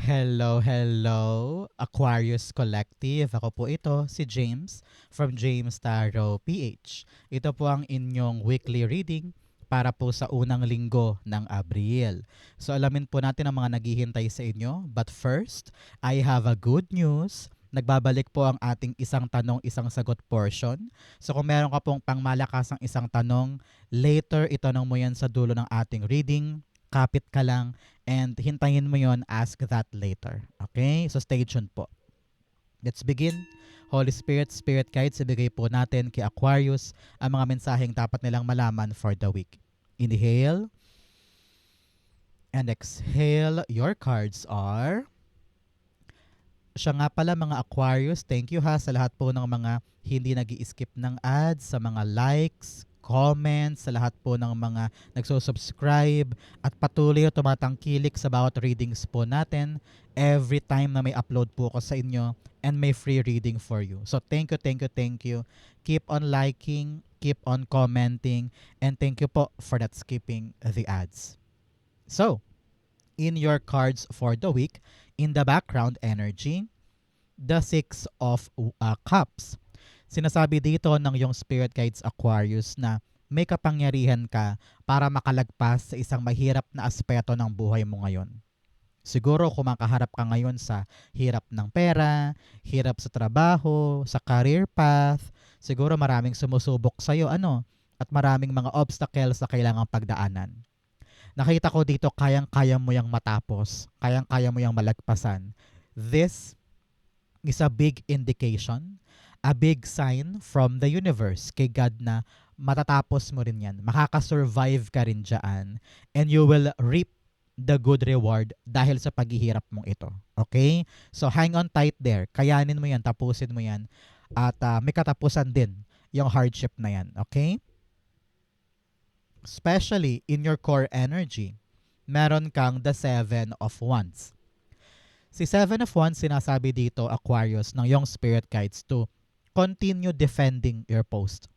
Hello, hello, Aquarius Collective. Ako po ito, si James from James Tarot PH. Ito po ang inyong weekly reading para po sa unang linggo ng Abril. So alamin po natin ang mga naghihintay sa inyo. But first, I have a good news. Nagbabalik po ang ating isang tanong, isang sagot portion. So kung meron ka pong pangmalakasang isang tanong, later itanong mo yan sa dulo ng ating reading. Kapit ka lang and hintayin mo yon, ask that later. Okay? So stay tuned po. Let's begin. Holy Spirit, Spirit Guides, ibigay po natin kay Aquarius ang mga mensaheng dapat nilang malaman for the week. Inhale and exhale. Your cards are... Siya nga pala mga Aquarius, thank you ha sa lahat po ng mga hindi nag-i-skip ng ads, sa mga likes, comments, sa lahat po ng mga nagsusubscribe at patuloy na tumatangkilik sa bawat readings po natin every time na may upload po ko sa inyo and may free reading for you. So thank you, thank you, thank you. Keep on liking, keep on commenting, and thank you po for not skipping the ads. So, in your cards for the week, in the background energy, the Six of Cups. Sinasabi dito ng yung Spirit Guides Aquarius na may kapangyarihan ka para makalagpas sa isang mahirap na aspeto ng buhay mo ngayon. Siguro kumakaharap ka ngayon sa hirap ng pera, hirap sa trabaho, sa career path, siguro maraming sumusubok sa'yo, at maraming mga obstacles na kailangang pagdaanan. Nakita ko dito, kayang-kaya mo yang matapos, kayang-kaya mo yang malagpasan. This is a big indication, a big sign from the universe kay God na matatapos mo rin yan. Makakasurvive ka rin dyan and you will reap the good reward dahil sa paghihirap mong ito. Okay? So hang on tight there. Kayanin mo yan, tapusin mo yan. At may katapusan din yung hardship na yan. Okay? Especially in your core energy, meron kang the Seven of Wands. Si Seven of Wands, sinasabi dito, Aquarius, ng yung Spirit Guides to continue defending your post.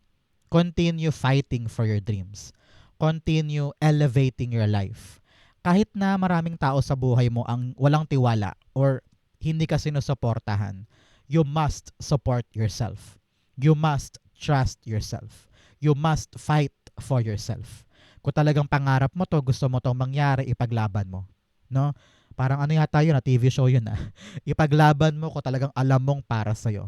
Continue fighting for your dreams. Continue elevating your life. Kahit na maraming tao sa buhay mo ang walang tiwala or hindi ka sinusuportahan, you must support yourself. You must trust yourself. You must fight for yourself. Kung talagang pangarap mo to, gusto mo tong mangyari, ipaglaban mo. No? Parang yata yun, TV show yun . Ipaglaban mo kung talagang alam mong para sa'yo.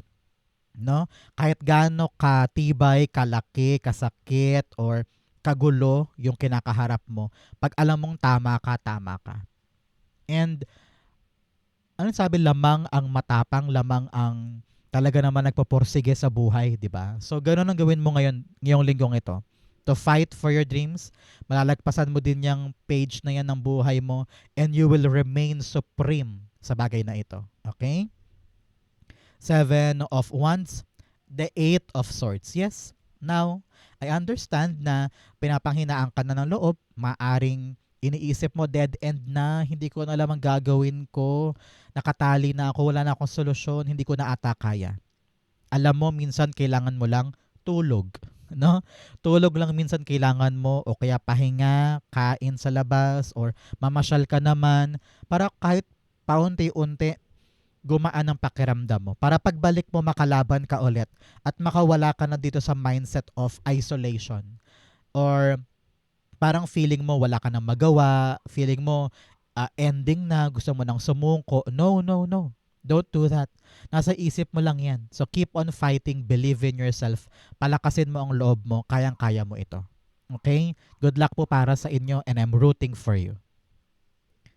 No? Kahit gaano katibay, kalaki, kasakit, or kagulo yung kinakaharap mo, pag alam mong tama ka, tama ka. And, sabi, lamang ang matapang, lamang ang talaga naman nagpaporsige sa buhay, di ba? So, ganun ang gawin mo ngayong linggong ito. To fight for your dreams, malalagpasan mo din yung page na yan ng buhay mo and you will remain supreme sa bagay na ito. Okay? Seven of Wands, the Eight of Swords. Yes, now, I understand na pinapanghinaan ka na ng loob, maaring iniisip mo dead end na, hindi ko na alam ang gagawin ko, nakatali na ako, wala na akong solusyon, hindi ko na ata kaya. Alam mo, minsan kailangan mo lang tulog. No? Tulog lang minsan kailangan mo o kaya pahinga, kain sa labas or mamasyal ka naman para kahit paunti-unti gumaan ang pakiramdam mo. Para pagbalik mo makalaban ka ulit at makawala ka na dito sa mindset of isolation. Or parang feeling mo wala ka nang magawa, feeling mo ending na, gusto mo nang sumuko. No, no, no. Don't do that. Nasa isip mo lang yan. So keep on fighting, believe in yourself. Palakasin mo ang loob mo, kayang-kaya mo ito. Okay? Good luck po para sa inyo and I'm rooting for you.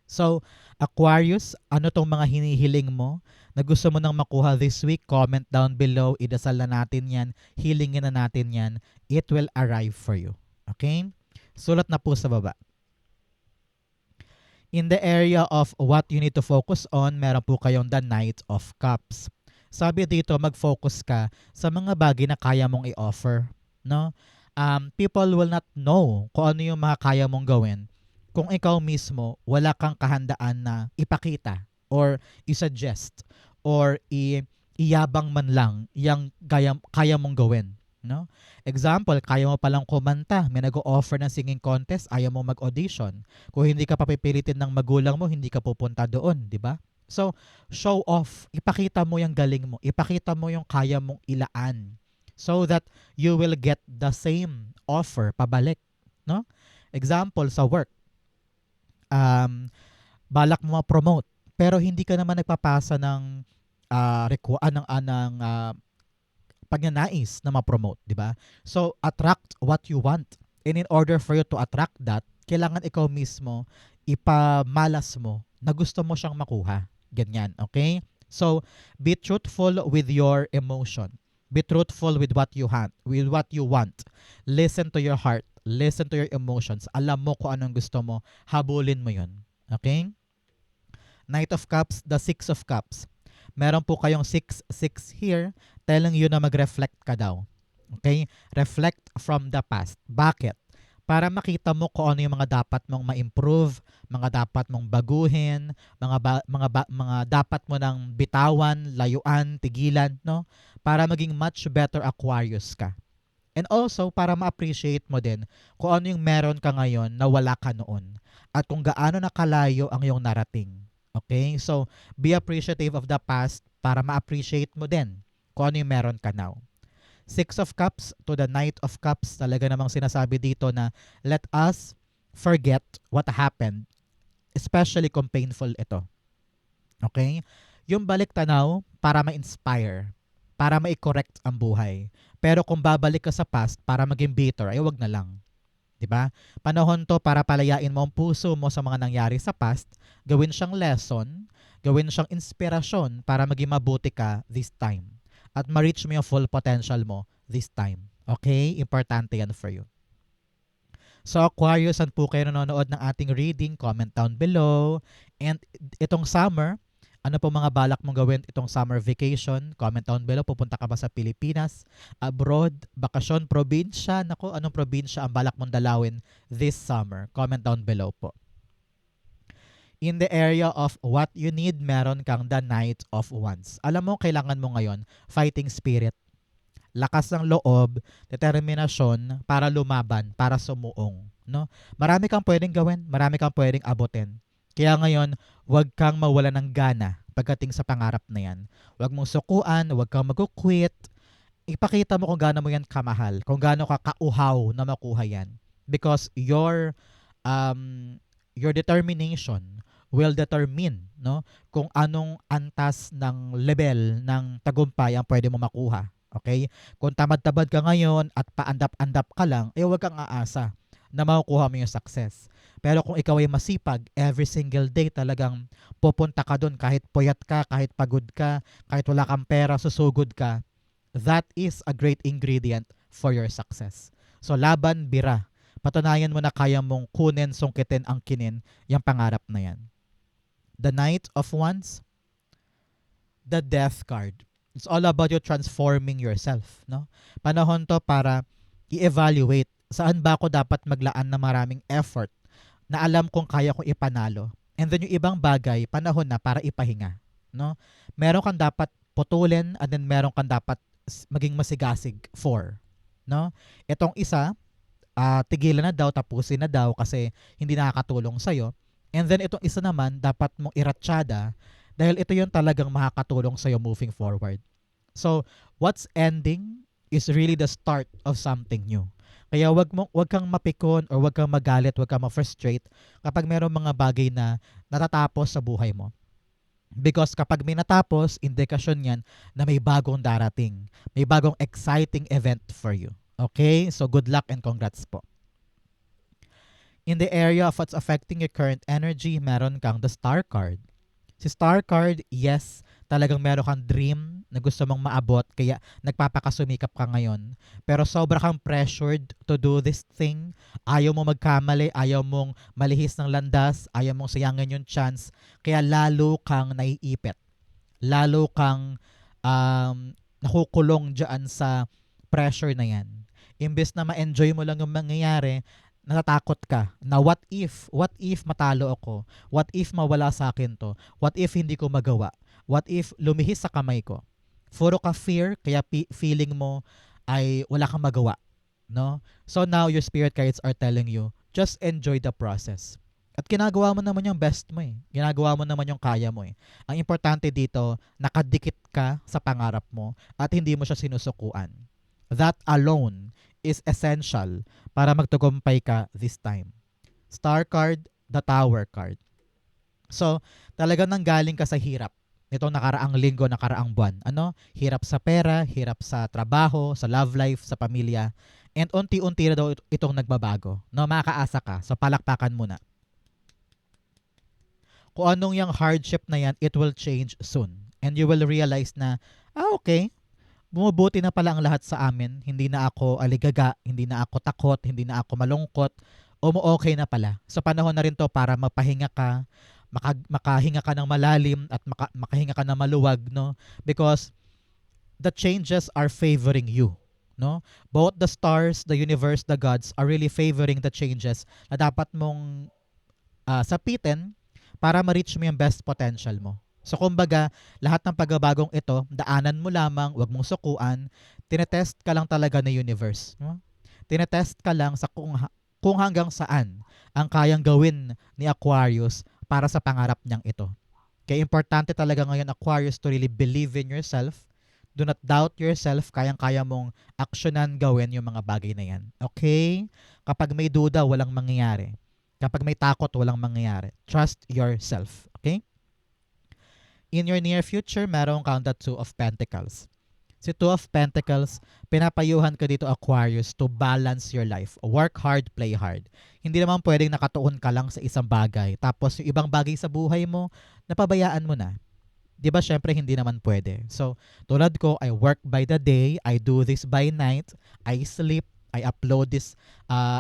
So, Aquarius, ano tong mga hinihiling mo na gusto mo nang makuha this week? Comment down below. Idasal na natin yan. Healingin na natin yan. It will arrive for you. Okay? Sulat na po sa baba. In the area of what you need to focus on, meron po kayong the Knight of Cups. Sabi dito, mag-focus ka sa mga bagay na kaya mong i-offer. No? People will not know kung ano yung mga kaya mong gawin kung ikaw mismo wala kang kahandaan na ipakita or i-suggest or iyabang man lang yung kaya mong gawin. No? Example, kaya mo palang kumanta, may nag-o-offer ng singing contest, ayaw mo mag-audition. Kung hindi ka papipilitin ng magulang mo, hindi ka pupunta doon, di ba? So, show off. Ipakita mo yung galing mo. Ipakita mo yung kaya mong ilaan. So that you will get the same offer pabalik. No? Example, sa work. Balak mo ma-promote. Pero hindi ka naman nagpapasa ng pagnanais na ma-promote, di ba? So, attract what you want. And in order for you to attract that, kailangan ikaw mismo ipamalas mo na gusto mo siyang makuha. Ganyan, okay? So, be truthful with your emotion. Be truthful with what you want. Listen to your heart. Listen to your emotions. Alam mo kung anong gusto mo. Habulin mo yun. Okay? Knight of Cups, the Six of Cups. Meron po kayong 6 here telling you na mag-reflect ka daw. Okay? Reflect from the past. Bakit? Para makita mo kung ano yung mga dapat mong ma-improve, mga dapat mong baguhin, mga dapat mo nang bitawan, layuan, tigilan, no? Para maging much better Aquarius ka. And also, para ma-appreciate mo din kung ano yung meron ka ngayon na wala ka noon. At kung gaano nakalayo ang iyong narating. Okay? So, be appreciative of the past para ma-appreciate mo din kung ano yung meron ka now. Six of Cups to the Knight of Cups, talaga namang sinasabi dito na let us forget what happened, especially kung painful ito. Okay? Yung balik tanaw para ma-inspire, para ma-correct ang buhay. Pero kung babalik ka sa past para maging bitter, ay wag na lang. 'Di ba? Panahon to para palayain mo ang puso mo sa mga nangyari sa past, gawin siyang lesson, gawin siyang inspirasyon para maging mabuti ka this time. At ma-reach mo yung full potential mo this time. Okay? Importante yan for you. So Aquarius, saan po kayo nanonood ng ating reading? Comment down below. And itong summer, ano po mga balak mong gawin itong summer vacation? Comment down below. Pupunta ka ba sa Pilipinas, abroad, bakasyon, probinsya? Naku, anong probinsya ang balak mong dalawin this summer? Comment down below po. In the area of what you need, meron kang the Knight of Wands. Alam mo, kailangan mo ngayon, fighting spirit. Lakas ng loob, determinasyon para lumaban, para sumuong. No? Marami kang pwedeng gawin, marami kang pwedeng abutin. Kaya ngayon, huwag kang mawala ng gana pagdating sa pangarap na yan. Huwag mong sukuan, huwag kang mag-quit. Ipakita mo kung gaano mo yan kamahal, kung gaano ka kauhaw na makuha yan. Because your determination will determine, no, kung anong antas ng level ng tagumpay ang pwede mo makuha. Okay? Kung tamad-tamad ka ngayon at paandap-andap ka lang, huwag kang aasa na makukuha mo yung success. Pero kung ikaw ay masipag, every single day talagang pupunta ka doon kahit puyat ka, kahit pagod ka, kahit wala kang pera, susugod ka, that is a great ingredient for your success. So laban, bira. Patunayan mo na kaya mong kunin, sungkitin, angkinin yung pangarap na yan. The Knight of Wands, the Death card. It's all about you transforming yourself. No? Panahon to para i-evaluate saan ba ako dapat maglaan ng maraming effort na alam kong kaya kong ipanalo. And then yung ibang bagay, panahon na para ipahinga. No? Meron kang dapat putulin and then meron kang dapat maging masigasig for. No? Itong isa, tigilan na daw, tapusin na daw kasi hindi nakakatulong sa'yo. And then itong isa naman, dapat mong iratsyada dahil ito yung talagang makakatulong sa'yo moving forward. So, what's ending is really the start of something new. Kaya wag kang mapikon or wag kang magalit, wag kang ma-frustrate kapag mayroong mga bagay na natatapos sa buhay mo. Because kapag may natapos, indikasyon yan na may bagong darating. May bagong exciting event for you. Okay? So, good luck and congrats po. In the area of what's affecting your current energy, meron kang the Star card. Si Star card, yes, talagang meron kang dream na gusto mong maabot kaya nagpapakasumikap ka ngayon. Pero sobra kang pressured to do this thing. Ayaw mo magkamali, ayaw mong malihis ng landas, ayaw mong sayangin yung chance. Kaya lalo kang naiipit. Lalo kang nakukulong dyan sa pressure na yan. Imbes na ma-enjoy mo lang yung mangyayari, natatakot ka na what if matalo ako? What if mawala sa akin to? What if hindi ko magawa? What if lumihis sa kamay ko? Puro ka fear, kaya feeling mo ay wala kang magawa. No? So now your spirit guides are telling you, just enjoy the process. At ginagawa mo naman yung best mo eh. Ginagawa mo naman yung kaya mo eh. Ang importante dito, nakadikit ka sa pangarap mo at hindi mo siya sinusukuan. That alone is essential para magtagumpay ka this time. Star card, the tower card. So, talagang nanggaling ka sa hirap nitong nakaraang linggo, nakaraang buwan. Ano? Hirap sa pera, hirap sa trabaho, sa love life, sa pamilya. And unti-unti na daw itong nagbabago. No, makakaasa ka. So, palakpakan muna. Kung anong yung hardship na yan, it will change soon. And you will realize na, okay, bumubuti na pala ang lahat sa amin. Hindi na ako aligaga, hindi na ako takot, hindi na ako malungkot. Okay na pala. So panahon na rin to para mapahinga ka, makahinga ka ng malalim at makahinga ka ng maluwag, no? Because the changes are favoring you, no? Both the stars, the universe, the gods are really favoring the changes na dapat mong sapitin para ma-reach mo yung best potential mo. So kumbaga, lahat ng pagbabagong ito, daanan mo lamang, wag mong sukuan, tinetest ka lang talaga ng universe. No? Tinetest ka lang sa kung hanggang saan ang kayang gawin ni Aquarius para sa pangarap niyang ito. Kaya importante talaga ngayon, Aquarius, to really believe in yourself. Do not doubt yourself, kayang-kaya mong aksyonan, gawin yung mga bagay na yan. Okay? Kapag may duda, walang mangyayari. Kapag may takot, walang mangyayari. Trust yourself. Okay? In your near future, meron kang the Two of Pentacles. Si Two of Pentacles, pinapayuhan ka dito, Aquarius, to balance your life. Work hard, play hard. Hindi naman pwedeng nakatuon ka lang sa isang bagay. Tapos yung ibang bagay sa buhay mo, napabayaan mo na. Di ba, syempre, hindi naman pwede. So, tulad ko, I work by the day, I do this by night, I sleep, I upload this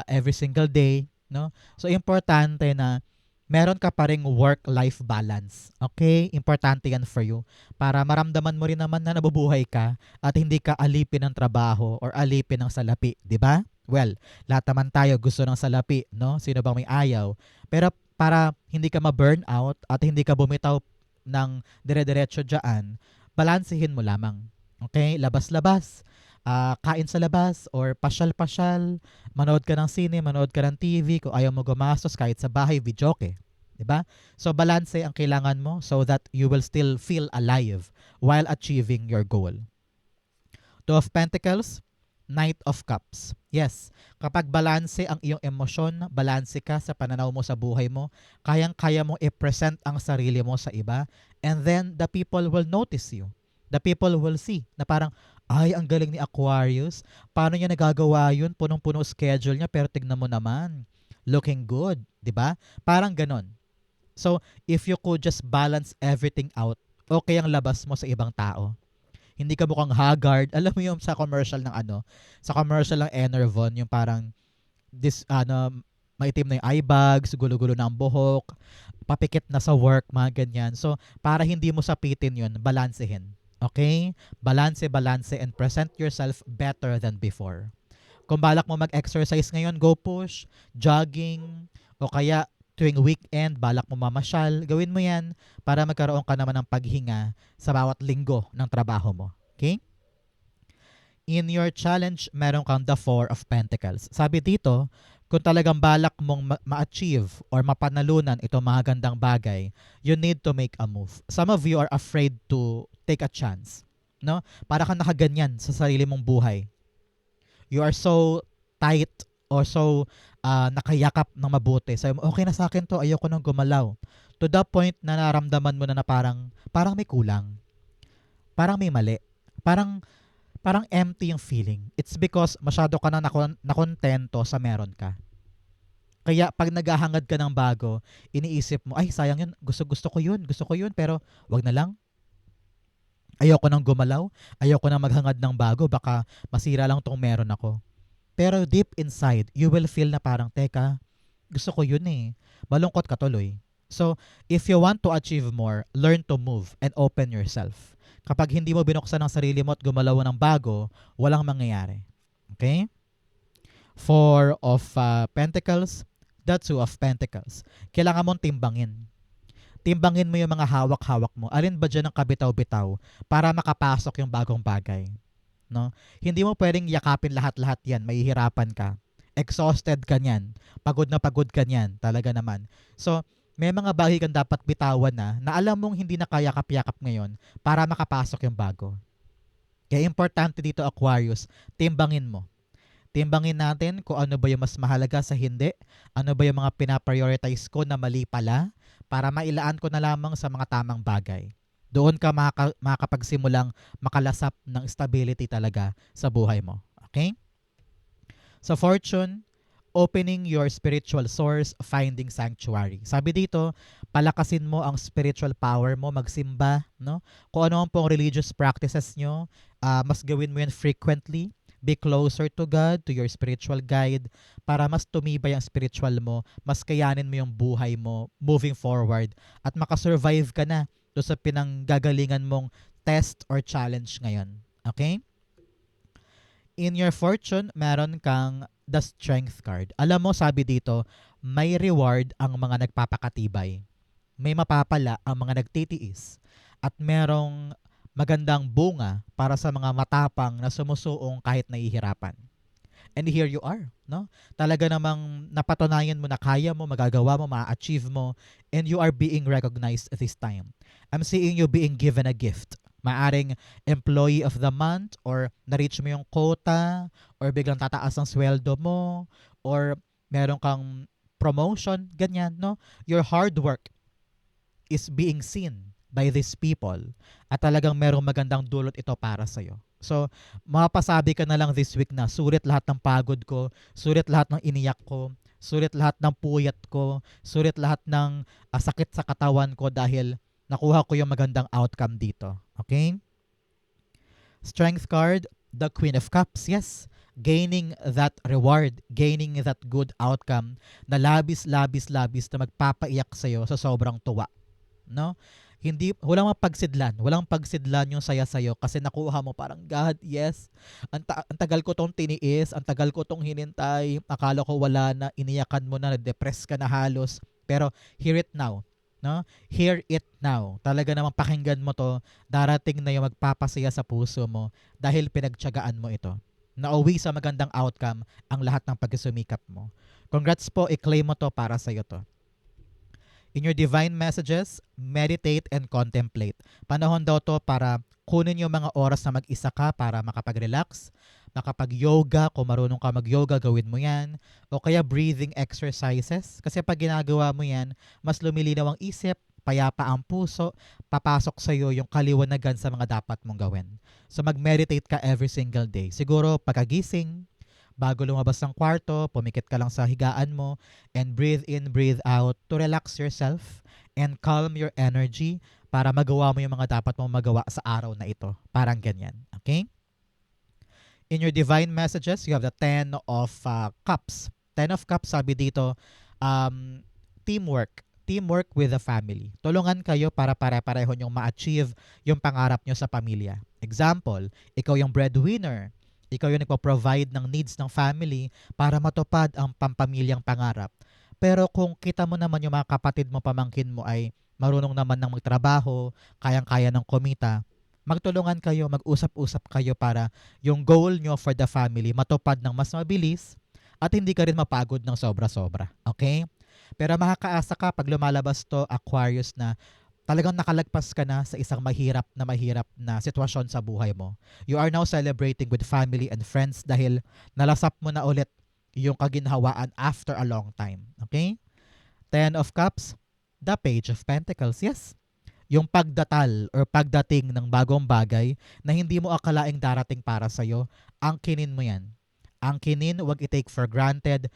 every single day. No? So, importante na meron ka pa ring work-life balance. Okay? Importante yan for you. Para maramdaman mo rin naman na nabubuhay ka at hindi ka alipin ng trabaho or alipin ng salapi. Di ba? Well, lahat naman tayo gusto ng salapi. No? Sino bang may ayaw? Pero para hindi ka ma-burn out at hindi ka bumitaw ng dire-diretso dyan, balansehin mo lamang. Okay? Labas-labas. Kain sa labas or pasyal-pasyal, manood ka ng sine, manood ka ng TV, kung ayaw mo gumastos kahit sa bahay, videoke. Diba? So, balance ang kailangan mo so that you will still feel alive while achieving your goal. Two of Pentacles, Knight of Cups. Yes, kapag balanse ang iyong emosyon, balanse ka sa pananaw mo sa buhay mo, kayang-kaya mong i-present ang sarili mo sa iba, and then the people will notice you. The people will see na parang, ay, ang galing ni Aquarius. Paano niya nagagawa yun? Punong-puno schedule niya, pero tignan mo naman. Looking good. 'Di ba? Parang ganon. So, if you could just balance everything out, okay ang labas mo sa ibang tao. Hindi ka mukhang haggard. Alam mo yung sa commercial ng sa commercial ng Enervon, yung parang, maitim na yung eye bags, gulo-gulo na ang buhok, papikit na sa work, mga ganyan. So, para hindi mo sapitin yun, balansehin. Okay? Balance, and present yourself better than before. Kung balak mo mag-exercise ngayon, go push, jogging, o kaya tuwing weekend, balak mo mamasyal, gawin mo yan para magkaroon ka naman ng paghinga sa bawat linggo ng trabaho mo. Okay? In your challenge, meron kang the Four of Pentacles. Sabi dito, kung talagang balak mong ma-achieve or mapanalunan itong mga gandang bagay, you need to make a move. Some of you are afraid to take a chance. No? Para kang nakaganyan sa sarili mong buhay. You are so tight or so nakayakap ng mabuti. Sabi mo, okay na sa akin to, ayoko nang gumalaw. To the point na naramdaman mo na parang may kulang. Parang may mali. Parang empty yung feeling. It's because masyado ka na nakontento sa meron ka. Kaya pag naghahangad ka ng bago, iniisip mo, ay sayang yun, gusto ko yun, pero wag na lang. Ayoko nang gumalaw, ayoko nang maghangad ng bago, baka masira lang tong meron ako. Pero deep inside, you will feel na parang, teka, gusto ko yun eh. Malungkot ka tuloy. So, if you want to achieve more, learn to move and open yourself. Kapag hindi mo binuksan ang sarili mo at gumalaw ng bago, walang mangyayari. Okay? Four of Pentacles, the Two of Pentacles. Kailangan mong timbangin. Timbangin mo yung mga hawak-hawak mo. Alin ba dyan ang kabitaw-bitaw para makapasok yung bagong bagay? No? Hindi mo pwedeng yakapin lahat-lahat yan. Mahihirapan ka. Exhausted ka niyan. Pagod na pagod ka niyan. Talaga naman. So, may mga bagay kang dapat bitawan na alam mong hindi na kayakap-yakap ngayon para makapasok yung bago. Kaya importante dito, Aquarius, timbangin mo. Timbangin natin kung ano ba yung mas mahalaga sa hindi, ano ba yung mga pinaprioritize ko na mali pala, para mailaan ko na lamang sa mga tamang bagay. Doon ka makakapagsimulang makalasap ng stability talaga sa buhay mo. Okay? Sa fortune, opening your spiritual source, finding sanctuary. Sabi dito, palakasin mo ang spiritual power mo, magsimba, no? Kung ano ang pong religious practices nyo, mas gawin mo yan frequently. Be closer to God, to your spiritual guide, para mas tumibay ang spiritual mo, mas kayanin mo yung buhay mo moving forward, at makasurvive ka na doon sa pinanggagalingan mong test or challenge ngayon. Okay? In your fortune, meron kang the strength card. Alam mo, sabi dito, may reward ang mga nagpapakatibay. May mapapala ang mga nagtitiis. At merong magandang bunga para sa mga matapang na sumusuong kahit nahihirapan. And here you are, no? Talaga namang napatunayan mo na kaya mo, magagawa mo, ma-achieve mo, and you are being recognized this time. I'm seeing you being given a gift. Maaring employee of the month, or na-reach mo yung quota, or biglang tataas ang sweldo mo, or meron kang promotion, ganyan, no? Your hard work is being seen by these people, at talagang merong magandang dulot ito para sa'yo. So, mapasabi ka na lang this week na sulit lahat ng pagod ko, sulit lahat ng iniyak ko, sulit lahat ng puyat ko, sulit lahat ng sakit sa katawan ko dahil nakuha ko yung magandang outcome dito. Okay? Strength card, the Queen of Cups. Yes, gaining that reward, gaining that good outcome na labis na magpapaiyak sa'yo sa sobrang tuwa. No? Walang pagsidlan yung saya sa'yo kasi nakuha mo, parang, God, yes, ang tagal ko tong tiniis, ang tagal ko tong hinintay, akala ko wala na, iniyakan mo na, depress ka na halos, pero hear it now, no? Hear it now. Talaga namang pakinggan mo to, darating na yung magpapasaya sa puso mo dahil pinagtiyagaan mo ito. Nauwi sa magandang outcome ang lahat ng pagsusumikap mo. Congrats po, i-claim mo to, para sa'yo to. In your divine messages, meditate and contemplate. Panahon daw to para kunin yung mga oras na mag-isa ka para makapag-relax, makapag-yoga. Kung marunong ka mag-yoga, gawin mo yan. O kaya breathing exercises. Kasi pag ginagawa mo yan, mas lumilinaw ang isip, payapa ang puso, papasok sa iyo yung kaliwanagan sa mga dapat mong gawin. So mag-meditate ka every single day. Siguro pagkagising, bago lumabas ng kwarto, pumikit ka lang sa higaan mo, and breathe in, breathe out to relax yourself and calm your energy para magawa mo yung mga dapat mong magawa sa araw na ito. Parang ganyan. Okay? In your divine messages, you have the 10 of Cups. 10 of Cups, sabi dito, teamwork. Teamwork with the family. Tulungan kayo para pare-pareho nyong ma-achieve yung pangarap nyo sa pamilya. Example, ikaw yung breadwinner. Ikaw yung nagpo-provide ng needs ng family para matupad ang pampamilyang pangarap. Pero kung kita mo naman yung mga kapatid mo, pamangkin mo ay marunong naman ng magtrabaho, kayang-kaya ng kumita, magtulungan kayo, mag-usap-usap kayo para yung goal nyo for the family matupad ng mas mabilis at hindi ka rin mapagod ng sobra-sobra. Okay? Pero makakaasa ka pag lumalabas to, Aquarius, na talagang nakalagpas ka na sa isang mahirap na sitwasyon sa buhay mo. You are now celebrating with family and friends dahil nalasap mo na ulit yung kaginhawaan after a long time. Okay? 10 of Cups, the Page of Pentacles. Yes. Yung pagdatal or pagdating ng bagong bagay na hindi mo akalaing darating para sa'yo, angkinin mo yan. Angkinin, wag i-take for granted.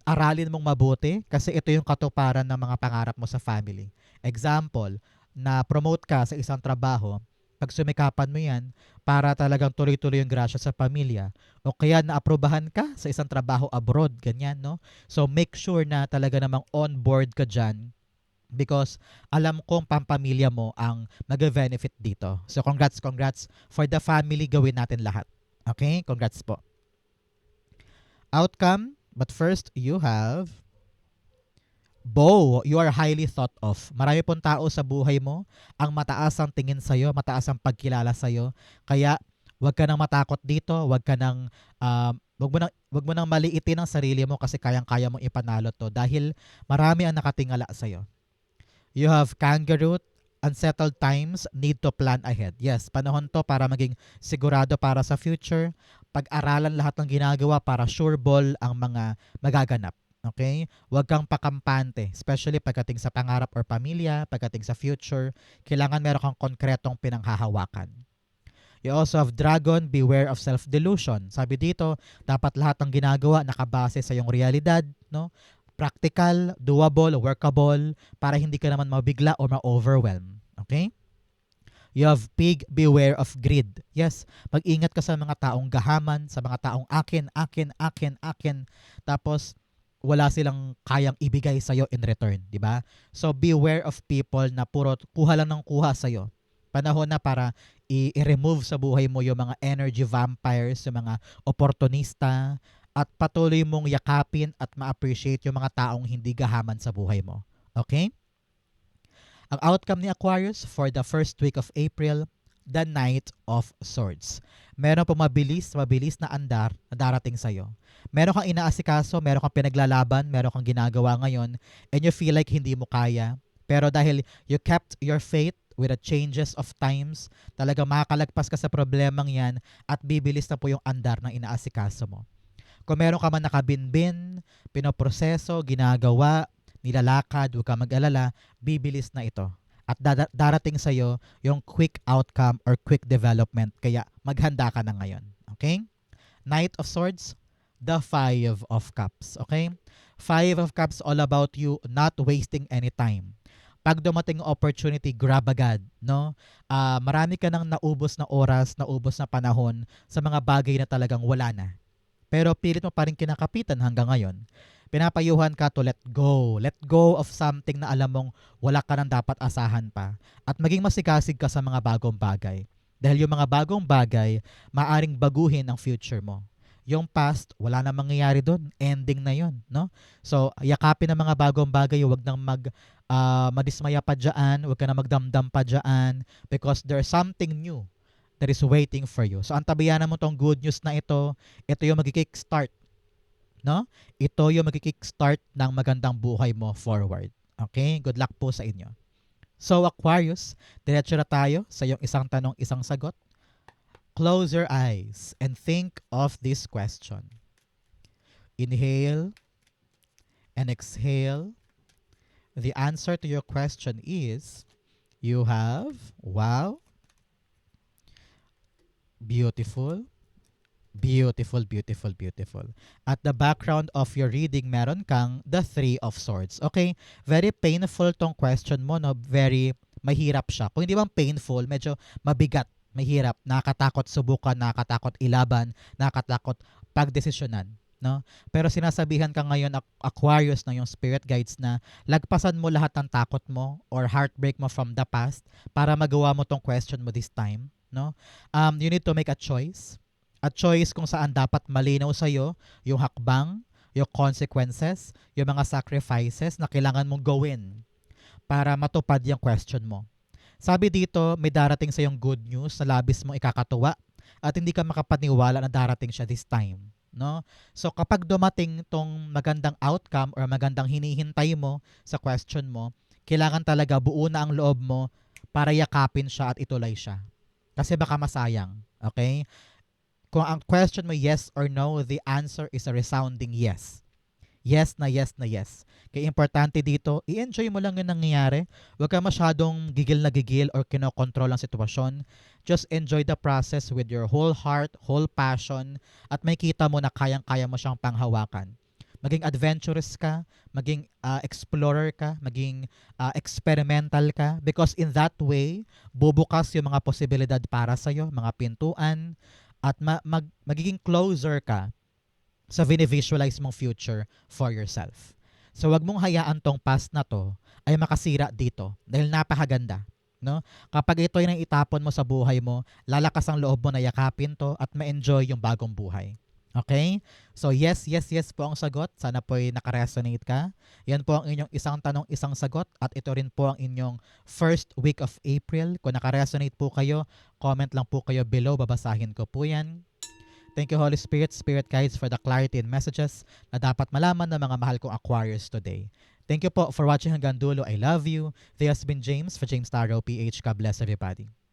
Aralin mong mabuti kasi ito yung katuparan ng mga pangarap mo sa family. Example, na-promote ka sa isang trabaho, pag sumikapan mo yan para talagang tuloy-tuloy yung grasya sa pamilya. O kaya na-aprobahan ka sa isang trabaho abroad, ganyan, no? So make sure na talaga namang on board ka dyan because alam kong pampamilya mo ang mag-benefit dito. So congrats for the family, gawin natin lahat. Okay? Congrats po. Outcome. But first, you have Bow. You are highly thought of. Marami pong tao sa buhay mo ang mataas ang tingin sa'yo, mataas ang pagkilala sa'yo. Kaya, Huwag ka nang matakot dito, wag mo nang maliitin ang sarili mo kasi kayang-kaya mong ipanalo 'to dahil marami ang nakatingala sa You have kangaroo, unsettled times, need to plan ahead. Yes, panahon to para maging sigurado para sa future. Pag-aralan lahat ng ginagawa para sure ball ang mga magaganap. Okay? Huwag kang pakampante, especially pagdating sa pangarap or pamilya, pagdating sa future. Kailangan meron kang konkretong pinanghahawakan. You also have dragon, beware of self-delusion. Sabi dito, dapat lahat ng ginagawa nakabase sa iyong realidad, no? Practical, doable, workable, para hindi ka naman mabigla o ma-overwhelm. Okay? You have pig, beware of greed. Yes, mag-ingat ka sa mga taong gahaman, sa mga taong akin, akin, akin, akin. Tapos, wala silang kayang ibigay sa'yo in return, di ba? So, beware of people na puro kuha lang ng kuha sa'yo. Panahon na para i-remove sa buhay mo yung mga energy vampires, yung mga opportunista, at patuloy mong yakapin at ma-appreciate yung mga taong hindi gahaman sa buhay mo. Okay? Ang outcome ni Aquarius for the first week of April, the Knight of Swords. Meron po mabilis na andar na darating sa'yo. Meron kang inaasikaso, meron kang pinaglalaban, meron kang ginagawa ngayon, and you feel like hindi mo kaya. Pero dahil you kept your faith with the changes of times, talagang makakalagpas ka sa problemang yan at bibilis na po yung andar ng inaasikaso mo. Kung meron ka man nakabinbin, pinoproseso, ginagawa, nilalakad, huwag ka mag-alala, bibilis na ito. At darating sa'yo yung quick outcome or quick development. Kaya maghanda ka na ngayon. Okay? Knight of Swords, the Five of Cups. Okay? Five of Cups all about you not wasting any time. Pag dumating opportunity, grab agad. No? Marami ka nang naubos na oras, naubos na panahon sa mga bagay na talagang wala na. Pero pilit mo pa rin kinakapitan hanggang ngayon. Pinapayuhan ka to let go. Let go of something na alam mong wala ka nang dapat asahan pa. At maging masikasig ka sa mga bagong bagay. Dahil yung mga bagong bagay, maaring baguhin ang future mo. Yung past, wala na mangyayari doon. Ending na yun. No? So, yakapin ang mga bagong bagay. Huwag nang madismaya pa dyan. Huwag ka na magdamdam pa dyan. Because there's something new that is waiting for you. So, antabayanan mo tong good news na ito. Ito yung mag-kickstart. No? Ito yung mag-kickstart ng magandang buhay mo forward. Okay? Good luck po sa inyo. So, Aquarius, diretso na tayo sa yung isang tanong, isang sagot. Close your eyes and think of this question. Inhale and exhale. The answer to your question is, you have, wow, beautiful, beautiful, beautiful, beautiful. At the background of your reading, meron kang the Three of Swords. Okay? Very painful tong question mo, no? Very mahirap siya. Kung hindi bang painful, medyo mabigat, mahirap, nakakatakot subukan, nakakatakot ilaban, nakakatakot pagdesisyonan. No? Pero sinasabihan ka ngayon, Aquarius, ng yung spirit guides na lagpasan mo lahat ng takot mo or heartbreak mo from the past para magawa mo tong question mo this time. No? You need to make a choice. A choice kung saan dapat malinaw sa'yo yung hakbang, yung consequences, yung mga sacrifices na kailangan mong gawin para matupad yung question mo. Sabi dito, may darating sa yung good news na labis mong ikakatuwa at hindi ka makapaniwala na darating siya this time. No? So kapag dumating tong magandang outcome or magandang hinihintay mo sa question mo, kailangan talaga buo na ang loob mo para yakapin siya at ituloy siya. Kasi baka masayang. Okay? Kung ang question mo yes or no, the answer is a resounding yes. Yes na yes na yes. Kaya importante dito, i-enjoy mo lang yung nangyayari. Huwag ka masyadong gigil na gigil or kinokontrol ang sitwasyon. Just enjoy the process with your whole heart, whole passion, at may kita mo na kayang-kaya mo siyang panghawakan. Maging adventurous ka, maging explorer ka, maging experimental ka, because in that way, bubukas yung mga posibilidad para sa'yo, mga pintuan, at magiging closer ka sa visualize mong future for yourself. So wag mong hayaan tong past na to ay makasira dito dahil napakaganda. No? Kapag ito ay nang itapon mo sa buhay mo, lalakas ang loob mo na yakapin to at ma-enjoy yung bagong buhay. Okay? So yes, yes, yes po ang sagot. Sana po ay nakaresonate ka. Yan po ang inyong isang tanong, isang sagot. At ito rin po ang inyong first week of April. Kung nakaresonate po kayo, comment lang po kayo below. Babasahin ko po yan. Thank you, Holy Spirit, Spirit Guides, for the clarity and messages na dapat malaman ng mga mahal kong Aquarius today. Thank you po for watching hanggang dulo. I love you. This has been James for James Taro PH. God bless everybody.